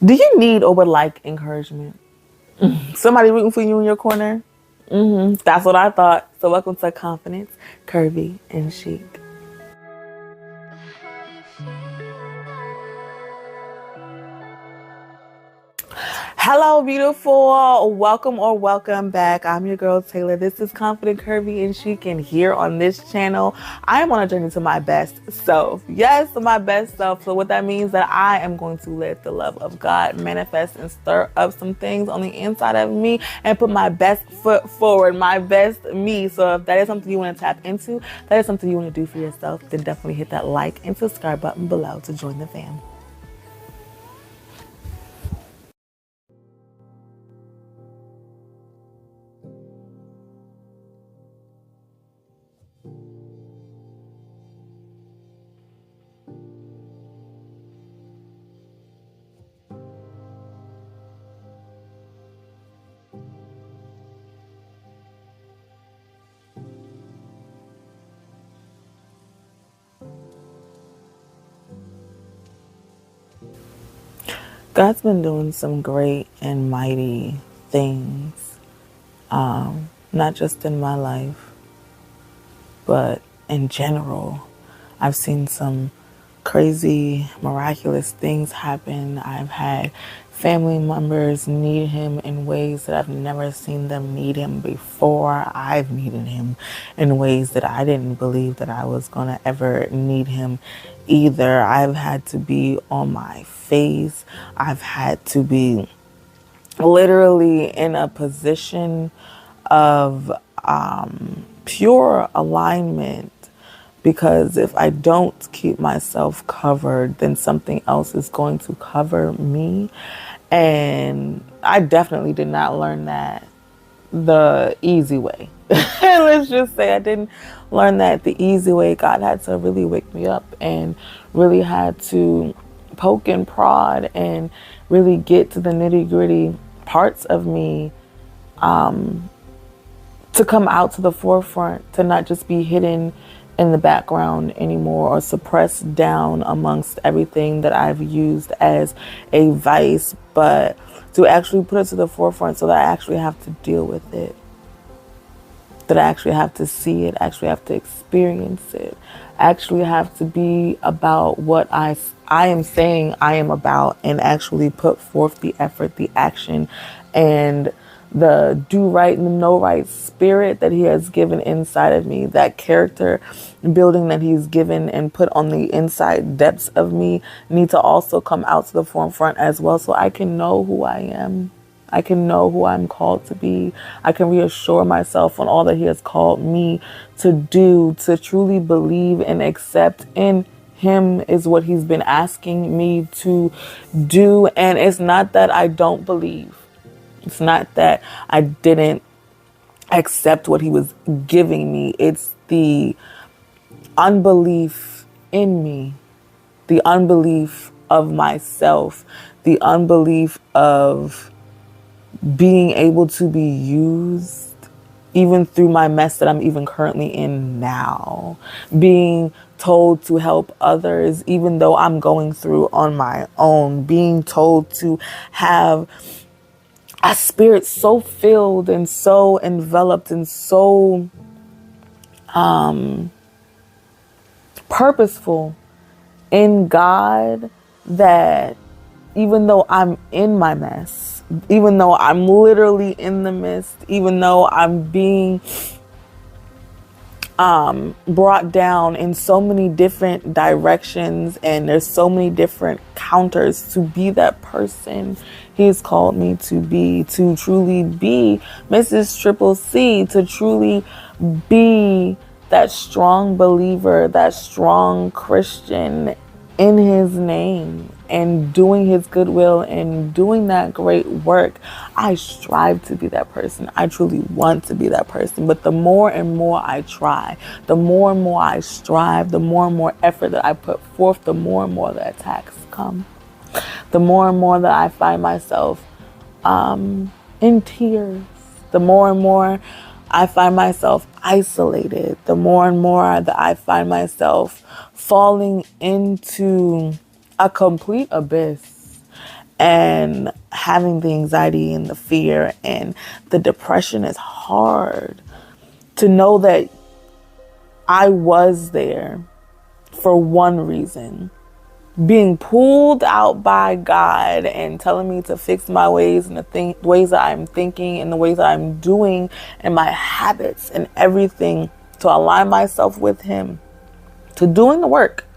Do you need or would like encouragement? Somebody rooting for you in your corner? That's what I thought. So welcome to Confidence, Curvy, and Chic. Hello, beautiful. Welcome or welcome back. I'm your girl, Taylor. This is Confident, Curvy, and Chic. And here on this channel, I am on a journey to my best self. Yes, my best self. So what that means that I am going to let the love of God manifest and stir up some things on the inside of me and put my best foot forward, my best me. So if that is something you want to tap into, that is something you want to do for yourself, then definitely hit that like and subscribe button below to join the fam. God's been doing some great and mighty things, not just in my life, but in general. I've seen some crazy, miraculous things happen. I've had family members need him in ways that I've never seen them need him before. I've needed him in ways that I didn't believe that I was going to ever need him either. I've had to be on my face. I've had to be literally in a position of pure alignment, because if I don't keep myself covered, then something else is going to cover me. And I definitely did not learn that the easy way. Let's just say I didn't learn that the easy way. God had to really wake me up and really had to poke and prod and really get to the nitty-gritty parts of me to come out to the forefront, to not just be hidden in the background anymore or suppressed down amongst everything that I've used as a vice, but to actually put it to the forefront so that I actually have to deal with it, that I actually have to see it, actually have to experience it, actually have to be about what I am saying I am about, and actually put forth the effort, the action, and the do right and the know right spirit that he has given inside of me, that character building that he's given and put on the inside depths of me, need to also come out to the forefront as well, so I can know who I am. I can know who I'm called to be. I can reassure myself on all that he has called me to do, to truly believe and accept in him is what he's been asking me to do. And it's not that I don't believe. It's not that I didn't accept what he was giving me. It's the unbelief in me, the unbelief of myself, the unbelief of being able to be used even through my mess that I'm even currently in now, being told to help others even though I'm going through on my own, being told to have a spirit so filled and so enveloped and so purposeful in God that even though I'm in my mess, even though I'm literally in the mist, even though I'm being brought down in so many different directions and there's so many different counters to be that person he's called me to be, to truly be Mrs. Triple C, to truly be that strong believer, that strong Christian in his name and doing his goodwill and doing that great work. I strive to be that person. I truly want to be that person. But the more and more I try, the more and more I strive, the more and more effort that I put forth, the more and more the attacks come. The more and more that I find myself in tears, the more and more I find myself isolated, the more and more that I find myself falling into a complete abyss and having the anxiety and the fear and the depression is hard. To know that I was there for one reason, being pulled out by God and telling me to fix my ways and the ways that I'm thinking and the ways that I'm doing and my habits and everything, to align myself with Him, to doing the work,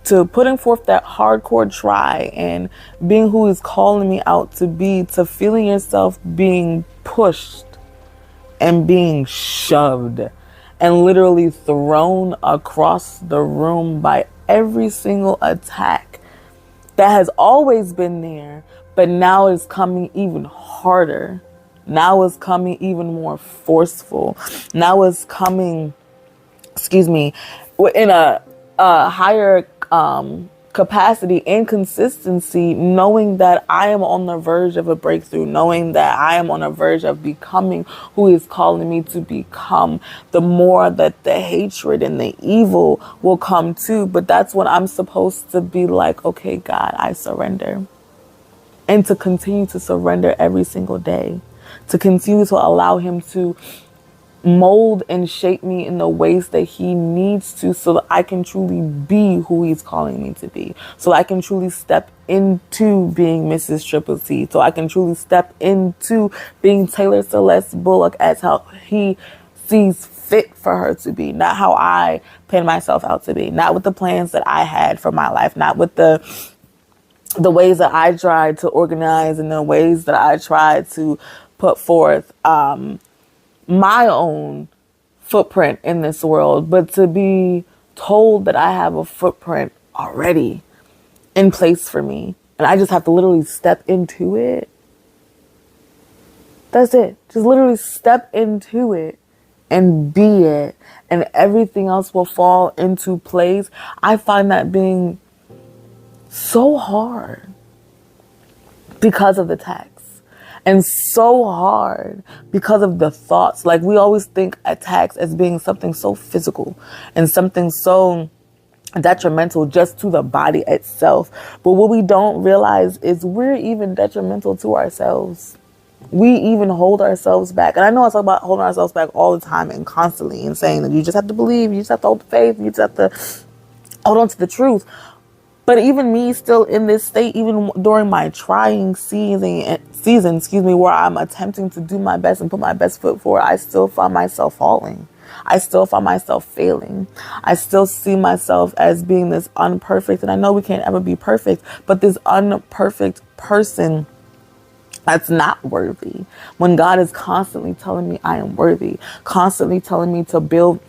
to putting forth that hardcore try and being who He's calling me out to be, to feeling yourself being pushed and being shoved and literally thrown across the room by every single attack that has always been there, but now is coming even harder. Now is coming even more forceful. Now is coming, in a higher capacity and consistency, knowing that I am on the verge of a breakthrough, knowing that I am on the verge of becoming who He's calling me to become, the more that the hatred and the evil will come too. But that's when I'm supposed to be like, okay, God, I surrender. And to continue to surrender every single day, to continue to allow Him to mold and shape me in the ways that He needs to, so that I can truly be who He's calling me to be, so I can truly step into being Mrs. Triple T, so I can truly step into being Taylor Celeste Bullock as how He sees fit for her to be, not how I plan myself out to be, not with the plans that I had for my life, not with the ways that I tried to organize and the ways that I tried to put forth my own footprint in this world, but to be told that I have a footprint already in place for me. And I just have to literally step into it. That's it. Just literally step into it and be it. And everything else will fall into place. I find that being so hard because of the text. And so hard because of the thoughts. Like, we always think attacks as being something so physical and something so detrimental just to the body itself. But what we don't realize is we're even detrimental to ourselves. We even hold ourselves back. And I know I talk about holding ourselves back all the time and constantly, and saying that you just have to believe, you just have to hold the faith, you just have to hold on to the truth. But even me still in this state, even during my trying season, where I'm attempting to do my best and put my best foot forward, I still find myself falling. I still find myself failing. I still see myself as being this unperfect. And I know we can't ever be perfect, but this unperfect person that's not worthy. When God is constantly telling me I am worthy, constantly telling me to build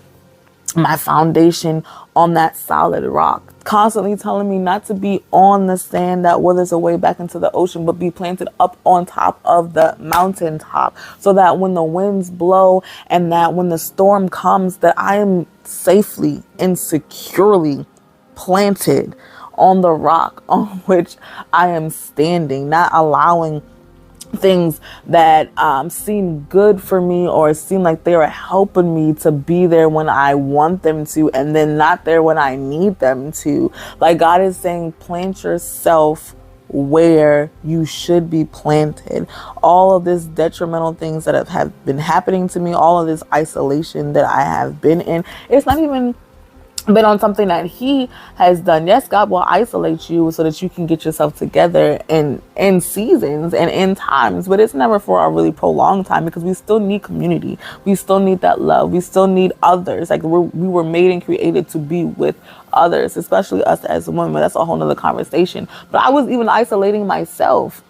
my foundation on that solid rock, constantly telling me not to be on the sand that withers away back into the ocean, but be planted up on top of the mountaintop, so that when the winds blow and that when the storm comes, that I am safely and securely planted on the rock on which I am standing, not allowing things that seem good for me or seem like they are helping me to be there when I want them to, and then not there when I need them to. Like, God is saying, plant yourself where you should be planted. All of this detrimental things that have been happening to me, all of this isolation that I have been in, it's not even been on something that He has done. Yes, God will isolate you so that you can get yourself together in seasons and in times, but it's never for a really prolonged time, because we still need community. We still need that love. We still need others. Like, we were made and created to be with others, especially us as women. That's a whole nother conversation. But I was even isolating myself.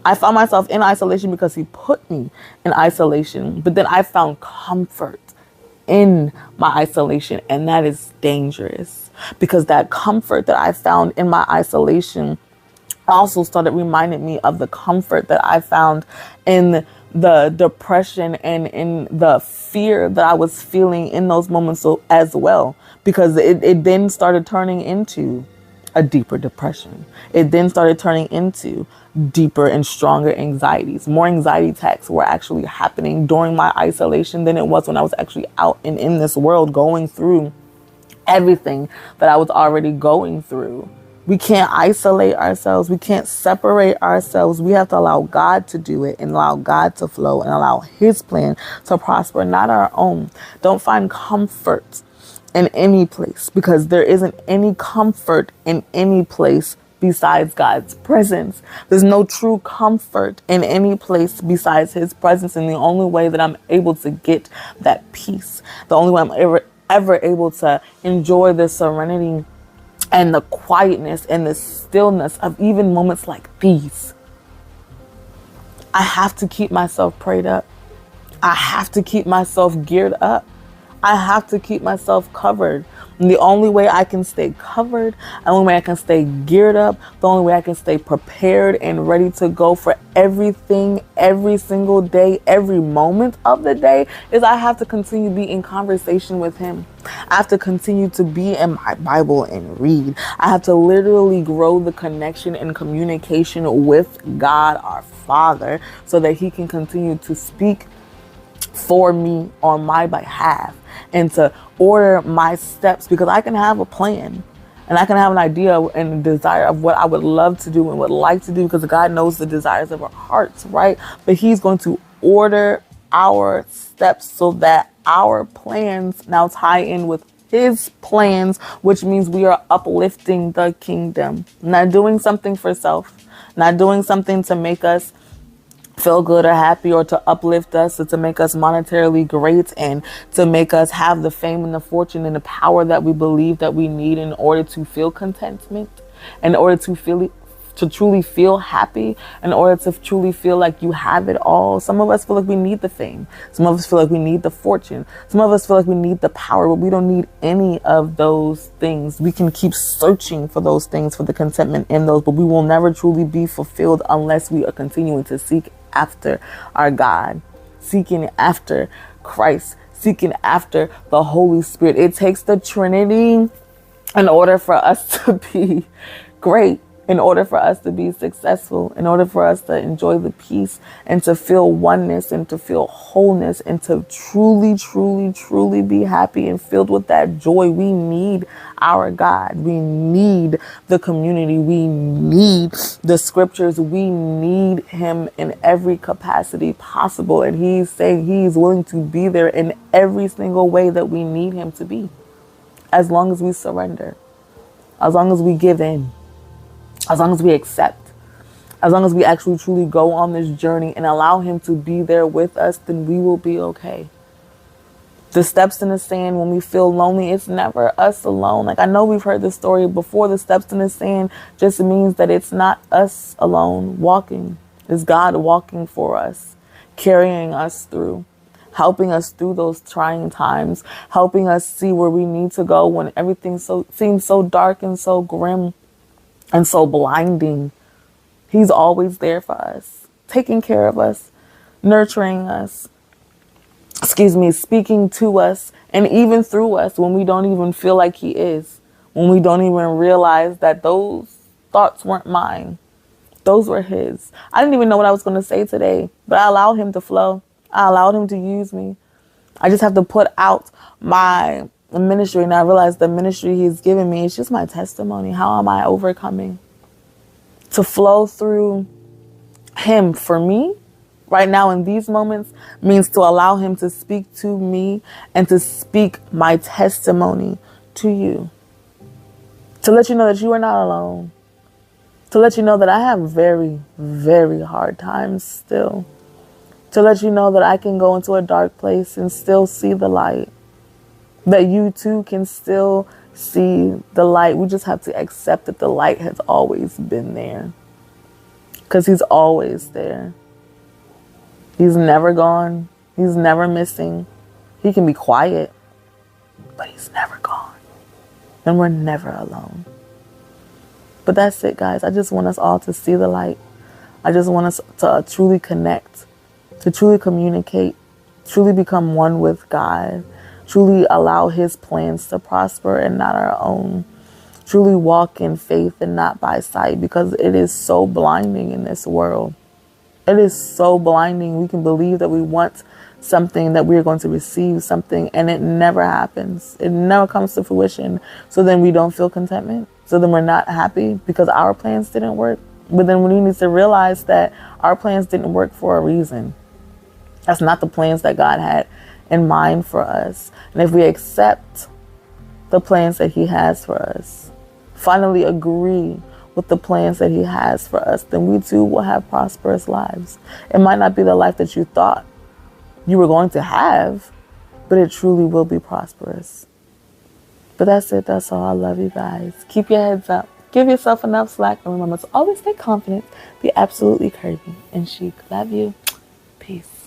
I found myself in isolation because He put me in isolation. But then I found comfort in my isolation, and that is dangerous, because that comfort that I found in my isolation also started reminding me of the comfort that I found in the depression and in the fear that I was feeling in those moments as well, because it then started turning into a deeper depression. It then started turning into deeper and stronger anxieties. More anxiety attacks were actually happening during my isolation than it was when I was actually out and in this world going through everything that I was already going through. We can't isolate ourselves. We can't separate ourselves. We have to allow God to do it and allow God to flow and allow his plan to prosper, not our own. Don't find comfort in any place, because there isn't any comfort in any place besides God's presence. There's no true comfort in any place besides his presence. And the only way that I'm able to get that peace, the only way I'm ever able to enjoy the serenity and the quietness and the stillness of even moments like these, I have to keep myself prayed up. I have to keep myself geared up. I have to keep myself covered. And the only way I can stay covered, the only way I can stay geared up, the only way I can stay prepared and ready to go for everything, every single day, every moment of the day, is I have to continue to be in conversation with him. I have to continue to be in my Bible and read. I have to literally grow the connection and communication with God, our Father, so that he can continue to speak for me on my behalf and to order my steps, because I can have a plan and I can have an idea and a desire of what I would love to do and would like to do, because God knows the desires of our hearts, right? But he's going to order our steps so that our plans now tie in with his plans, which means we are uplifting the kingdom, not doing something for self, not doing something to make us feel good or happy or to uplift us or to make us monetarily great and to make us have the fame and the fortune and the power that we believe that we need in order to feel contentment, in order to truly feel happy, in order to truly feel like you have it all. Some of us feel like we need the fame. Some of us feel like we need the fortune. Some of us feel like we need the power, but we don't need any of those things. We can keep searching for those things, for the contentment in those, but we will never truly be fulfilled unless we are continuing to seek after our God, seeking after Christ, seeking after the Holy Spirit. It takes the Trinity in order for us to be great, in order for us to be successful, in order for us to enjoy the peace and to feel oneness and to feel wholeness and to truly, truly, truly be happy and filled with that joy. We need our God. We need the community. We need the scriptures. We need him in every capacity possible. And he's saying he's willing to be there in every single way that we need him to be, as long as we surrender, as long as we give in, as long as we accept, as long as we actually truly go on this journey and allow him to be there with us, then we will be okay. The steps in the sand, when we feel lonely, it's never us alone. Like, I know we've heard this story before. The steps in the sand just means that it's not us alone walking. It's God walking for us, carrying us through, helping us through those trying times, helping us see where we need to go when everything seems so dark and so grim and so blinding. He's always there for us, taking care of us, nurturing us, speaking to us, and even through us when we don't even feel like he is, when we don't even realize that those thoughts weren't mine. Those were his. I didn't even know what I was going to say today, but I allowed him to flow. I allowed him to use me. I just have to put out my ministry, and I realized the ministry he's given me is just my testimony. How am I overcoming? To flow through him for me right now in these moments means to allow him to speak to me and to speak my testimony to you. To let you know that you are not alone. To let you know that I have very, very hard times still. To let you know that I can go into a dark place and still see the light. That you too can still see the light. We just have to accept that the light has always been there. Because he's always there. He's never gone. He's never missing. He can be quiet, but he's never gone. And we're never alone. But that's it, guys. I just want us all to see the light. I just want us to truly connect, to truly communicate, truly become one with God. Truly allow his plans to prosper and not our own. Truly walk in faith and not by sight, because it is so blinding in this world. It is so blinding. We can believe that we want something, that we're going to receive something, and it never happens. It never comes to fruition. So then we don't feel contentment. So then we're not happy because our plans didn't work. But then we need to realize that our plans didn't work for a reason. That's not the plans that God had in mind for us. And if we accept the plans that he has for us, finally agree with the plans that he has for us, then we too will have prosperous lives. It might not be the life that you thought you were going to have, but it truly will be prosperous. But that's it. That's all. I love you guys. Keep your heads up. Give yourself enough slack. And remember to always stay confident. Be absolutely curvy and chic. Love you. Peace.